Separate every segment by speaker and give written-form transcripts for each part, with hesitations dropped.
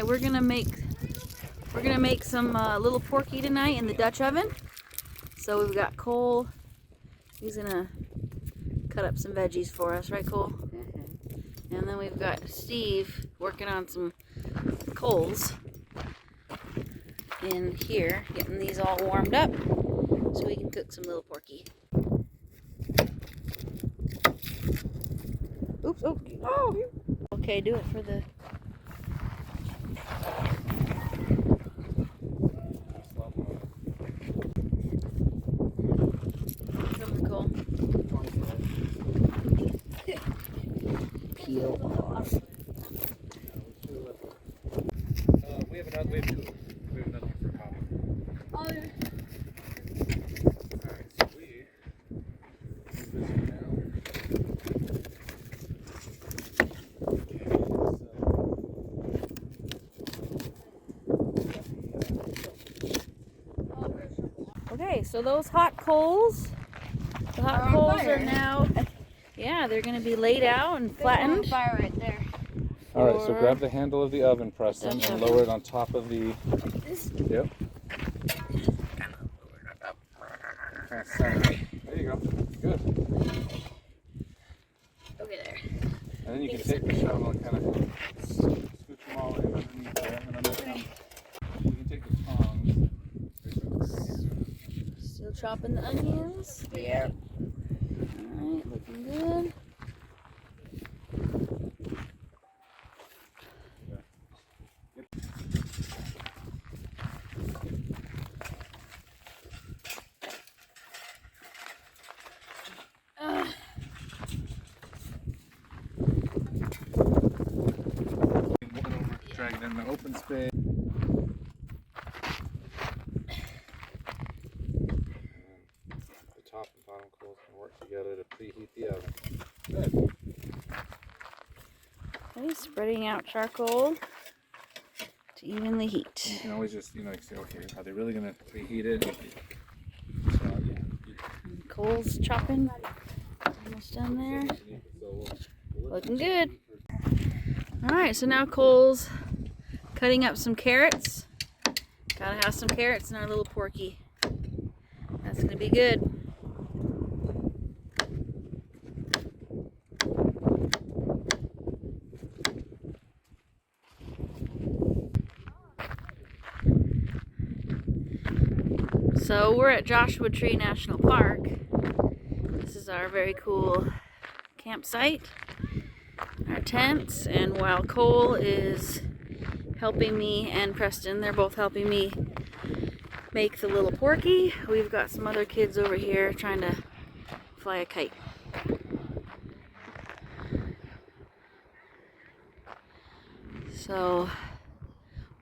Speaker 1: right, we're gonna make some little porky tonight in the Dutch oven. So we've got Cole. He's gonna cut up some veggies for us, right, Cole? Mm-hmm. And then we've got Steve working on some coals in here, getting these all warmed up so we can cook some little porky. Oops! Oh! Okay, do it for the.
Speaker 2: Peel off.
Speaker 3: We have another for coffee.
Speaker 1: Oh, yeah.
Speaker 3: Alright, so we use this one now.
Speaker 1: Okay, so those hot coals, the hot coals are now, yeah, they're going to be laid out and flattened.
Speaker 4: Fire right there.
Speaker 3: Alright, so grab the handle of the oven, Preston, and lower it on top of the... Yep. There you go. Good.
Speaker 1: Okay, there.
Speaker 3: And then you can take the shovel and kind of scoot them all in underneath there. And then you can take the tongs.
Speaker 1: Still chopping the onions.
Speaker 2: Yeah.
Speaker 1: Alright, looking good.
Speaker 3: Drag it in the open space. The top and bottom coals can work together to preheat the oven. Good.
Speaker 1: Okay, spreading out charcoal to evenly heat.
Speaker 3: You can always just, say, okay, are they really going to preheat it?
Speaker 1: And coals chopping. Almost done there. Looking good. Alright, so now Cole's cutting up some carrots. Gotta have some carrots in our little porky. That's gonna be good. So we're at Joshua Tree National Park. This is our very cool campsite. Our tents, and while Cole is helping me and Preston, they're both helping me make the little porky, we've got some other kids over here trying to fly a kite. So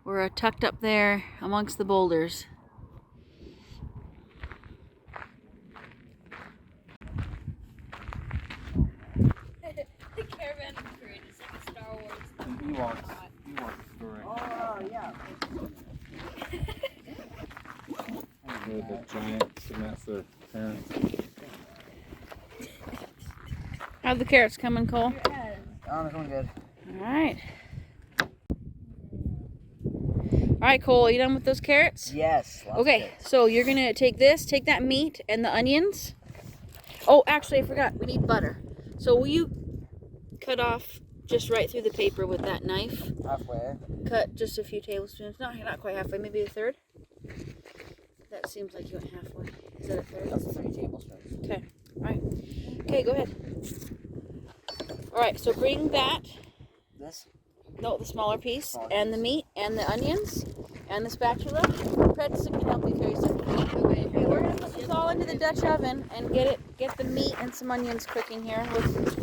Speaker 1: we're tucked up there amongst the boulders.
Speaker 4: The caravan parade is like a Star Wars.
Speaker 3: Ewok story.
Speaker 2: Oh, yeah.
Speaker 3: The giants, and that's their parents.
Speaker 1: How's the carrots coming, Cole?
Speaker 2: Oh, it's going good.
Speaker 1: Alright. Alright, Cole, are you done with those carrots?
Speaker 2: Yes.
Speaker 1: Okay, so you're gonna take that meat and the onions. Oh, actually, I forgot. We need butter. So will you cut off just right through the paper with that knife?
Speaker 2: Halfway.
Speaker 1: Cut just a few tablespoons. Not quite halfway, maybe a third. That seems like you went halfway. Is that a third?
Speaker 2: That's 3 tablespoons.
Speaker 1: Okay. Alright. Okay, go ahead. Alright, so bring that.
Speaker 2: This?
Speaker 1: No, the smaller piece. And the meat and the onions and the spatula. Preston can help you carry some. Okay, we're gonna put this all into the Dutch oven and get the meat and some onions cooking here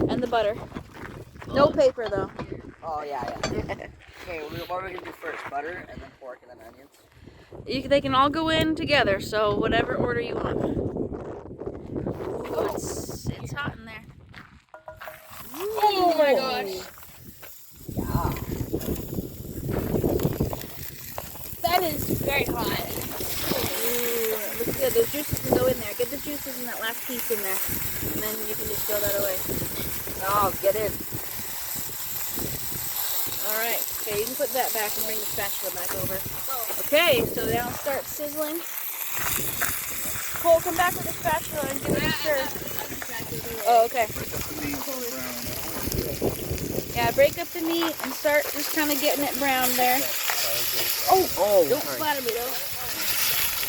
Speaker 1: and the butter. No paper though.
Speaker 2: Oh, yeah. Okay, what are we going to do first? Butter, and then pork, and then onions?
Speaker 1: They can all go in together, so whatever order you want. Oh, it's hot in there.
Speaker 4: Oh my gosh.
Speaker 2: Yeah.
Speaker 4: That is very hot.
Speaker 1: Ooh, looks good. Those juices can go in there. Get the juices in that last piece in there, and then you can just throw that away.
Speaker 2: Oh, get in.
Speaker 1: All right, Okay, you can put that back and bring the spatula back over.
Speaker 4: Oh.
Speaker 1: Okay, so now start sizzling. Cole, come back with the spatula and give it a stir. Oh, okay. Yeah, break up the meat and start just kind of getting it brown there.
Speaker 2: Oh,
Speaker 1: Don't splatter me though.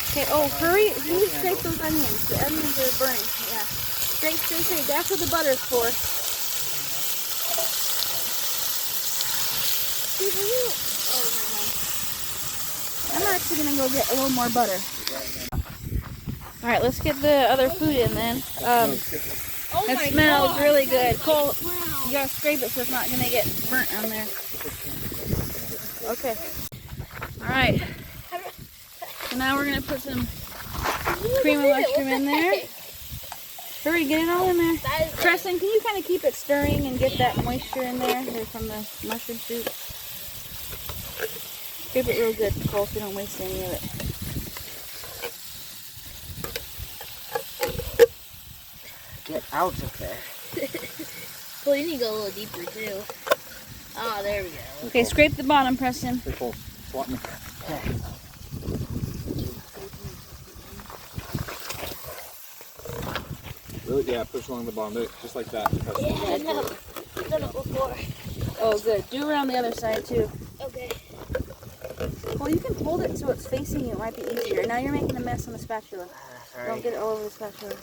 Speaker 1: Okay, oh, hurry. You need to scrape those onions. The onions are burning. Yeah. Scrape, scrape, scrape. That's what the butter's for. Oh, never mind. I'm actually going to go get a little more butter. Alright, let's get the other food in then. It smells really good. Cole, you gotta scrape it so it's not gonna get burnt on there. Okay. Alright. So now we're gonna put some cream of mushroom in there. Hurry, get it all in there. Preston, can you kind of keep it stirring and get that moisture in there from the mushroom soup? Scrape it real good, Cole, so you don't waste any of it.
Speaker 2: Get out of there.
Speaker 4: Well, you need to go a little deeper too. Oh, there we go.
Speaker 1: Okay, scrape the bottom, Preston.
Speaker 3: Hey, Cole, swap me. Really? Yeah, push along the bottom, just like that.
Speaker 4: Yeah, no. I've done it before.
Speaker 1: Oh, good. Do around the other side, too.
Speaker 4: Okay.
Speaker 1: Well, you can hold it so it's facing you. It might be easier. Now you're making a mess on the spatula. Don't get it all over the spatula.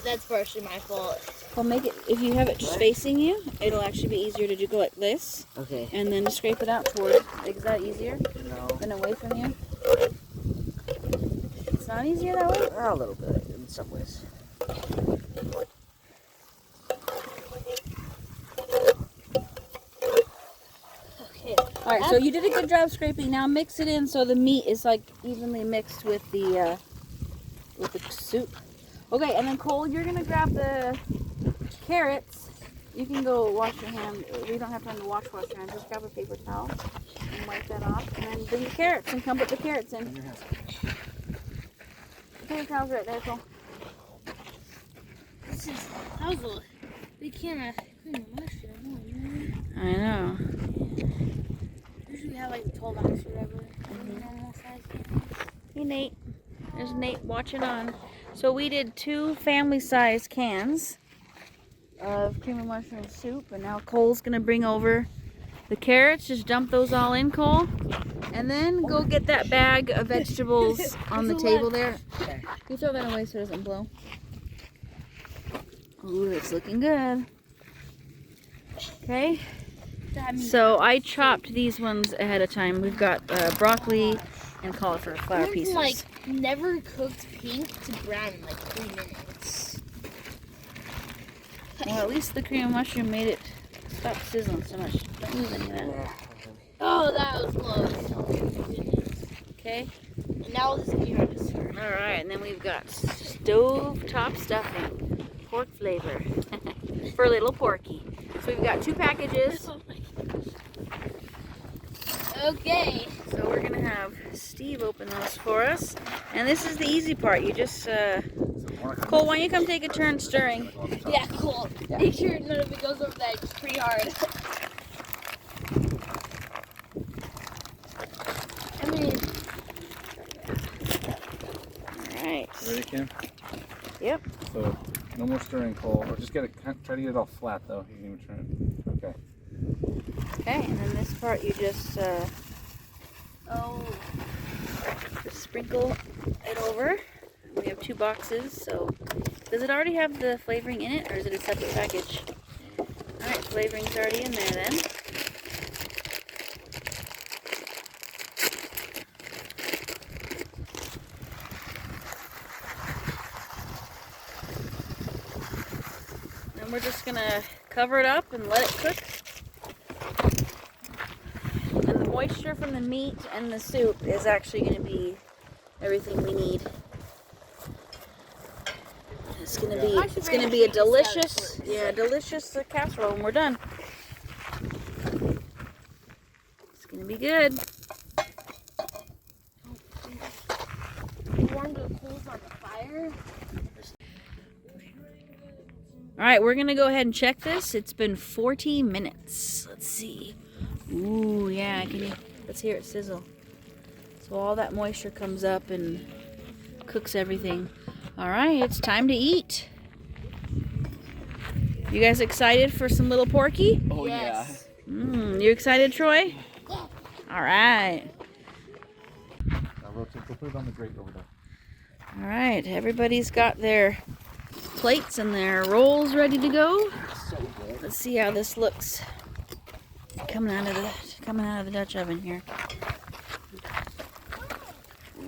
Speaker 4: That's partially my fault.
Speaker 1: Well, make it, if you have it just facing you, it'll actually be easier to go like this.
Speaker 2: Okay.
Speaker 1: And then to scrape it out toward. Is that easier
Speaker 2: No.
Speaker 1: than away from you? It's not easier that way?
Speaker 2: A little bit, in some ways.
Speaker 4: Okay.
Speaker 1: Alright, so you did a good job scraping. Now mix it in so the meat is like evenly mixed with the soup. Okay, and then Cole, you're gonna grab the carrots. You can go wash your hand. We don't have time to wash your hands. Just grab a paper towel and wipe that off. And then bring the carrots and come put the carrots in. The paper towel's right there, Cole.
Speaker 4: This is, that was a big can of cream of mushroom.
Speaker 1: I know.
Speaker 4: Usually we have like 12 ounce or whatever. Normal size can.
Speaker 1: Hey Nate. There's Nate watching on. So we did 2 family-sized cans of cream of mushroom soup, and now Cole's gonna bring over the carrots. Just dump those all in, Cole, and then go get that bag of vegetables on the table there.
Speaker 2: Okay.
Speaker 1: You throw that away so it doesn't blow. Ooh, it's looking good. Okay. So I chopped these ones ahead of time. We've got broccoli and cauliflower pieces.
Speaker 4: Like never cooked pink to brown in like 3 minutes.
Speaker 1: Well, at least the cream of mushroom made it stop sizzling so much. Don't use any of that.
Speaker 4: Oh, that was close.
Speaker 1: Okay.
Speaker 4: And now this is gonna be hard to serve.
Speaker 1: All right, and then we've got stovetop stuffing, pork flavor for Little Porky. So we've got 2 packages.
Speaker 4: Oh my gosh. Okay.
Speaker 1: So we're gonna have Steve open those for us. And this is the easy part. You just, Cole, why don't you come take a turn stirring?
Speaker 4: Yeah, cool.
Speaker 1: Yeah.
Speaker 4: Make sure none of it goes over that. It's pretty hard. I mean,
Speaker 1: All right.
Speaker 3: Ready, Kim?
Speaker 1: Yep.
Speaker 3: So, no more stirring, Cole. Or just try to get it all flat, though. You can even turn it. Okay.
Speaker 1: Okay, and then this part you just, just sprinkle it over. We have 2 boxes, so does it already have the flavoring in it, or is it a separate package? Alright, flavoring's already in there then. Then we're just gonna cover it up and let it cook. And the moisture from the meat and the soup is actually going to be everything we need. It's going to be a delicious, delicious casserole when we're done. It's going to be good.
Speaker 4: you warmed the coals on the fire.
Speaker 1: All right, we're going to go ahead and check this. It's been 40 minutes. Let's see. Ooh, yeah, can you, let's hear it sizzle. So all that moisture comes up and cooks everything. All right, it's time to eat. You guys excited for some Little Porky?
Speaker 2: Oh
Speaker 4: Yes.
Speaker 1: You excited, Troy? All right.
Speaker 3: Now rotate. Go put it on the grate over there.
Speaker 1: All right, everybody's got their plates and their rolls ready to go.
Speaker 2: So good.
Speaker 1: Let's see how this looks coming out of the Dutch oven here.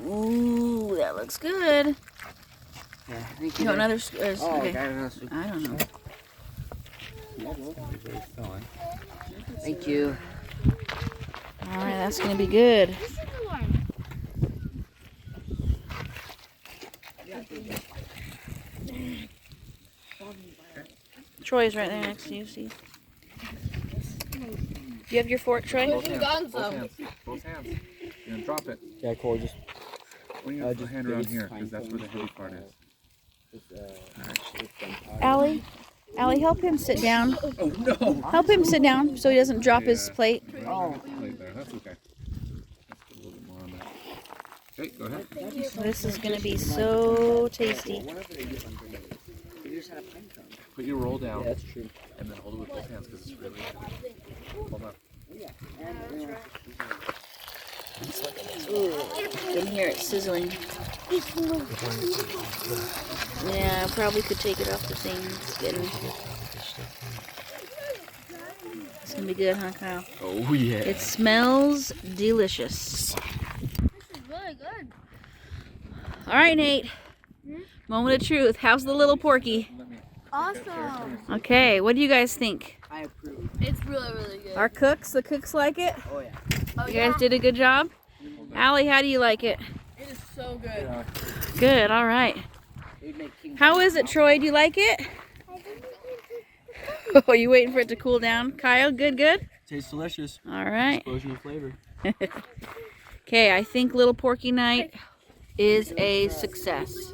Speaker 1: Ooh, that looks good.
Speaker 2: Yeah, thank
Speaker 1: You
Speaker 2: you.
Speaker 1: want another?
Speaker 2: Oh,
Speaker 1: Okay.
Speaker 2: got another soup.
Speaker 1: I don't know.
Speaker 2: Thank you.
Speaker 1: All right, that's gonna be good. Troy's right there next to you. See? Do you have your fork, Troy?
Speaker 3: Both hands. Both hands. Both hands. You're gonna drop it.
Speaker 2: Yeah, Cole, just.
Speaker 3: When you have the
Speaker 2: just
Speaker 3: hand around
Speaker 2: base
Speaker 3: here,
Speaker 2: fine
Speaker 3: because that's where the heavy part is.
Speaker 1: Allie, help him sit down.
Speaker 3: Oh no!
Speaker 1: Help him sit down so he doesn't drop his plate.
Speaker 3: Oh. Plate there. That's okay. Let's put a little bit more on that. Okay, go ahead.
Speaker 1: This is gonna be so tasty.
Speaker 3: Put your roll down.
Speaker 2: Yeah, that's true.
Speaker 3: And then hold it with both hands because it's really heavy. Hold on.
Speaker 1: Ooh, you can hear it sizzling. Yeah, I probably could take it off the thing. It's gonna be good, huh, Kyle?
Speaker 3: Oh yeah.
Speaker 1: It smells delicious.
Speaker 4: This is really good.
Speaker 1: All right, Nate. Moment of truth. How's the Little Porky?
Speaker 4: Awesome.
Speaker 1: Okay, what do you guys think?
Speaker 2: I approve.
Speaker 4: It's really, really good.
Speaker 1: The cooks like it?
Speaker 2: Oh yeah.
Speaker 4: Oh,
Speaker 1: You guys did a good job? Allie, how do you like it?
Speaker 4: It is so good.
Speaker 1: Good, all right.
Speaker 2: We'd make king.
Speaker 1: How is it, Troy? Do you like it? Oh, you waiting for it to cool down? Kyle, good?
Speaker 2: Tastes delicious.
Speaker 1: All right.
Speaker 2: Explosion of flavor.
Speaker 1: Okay, I think Little Porky Night is a success.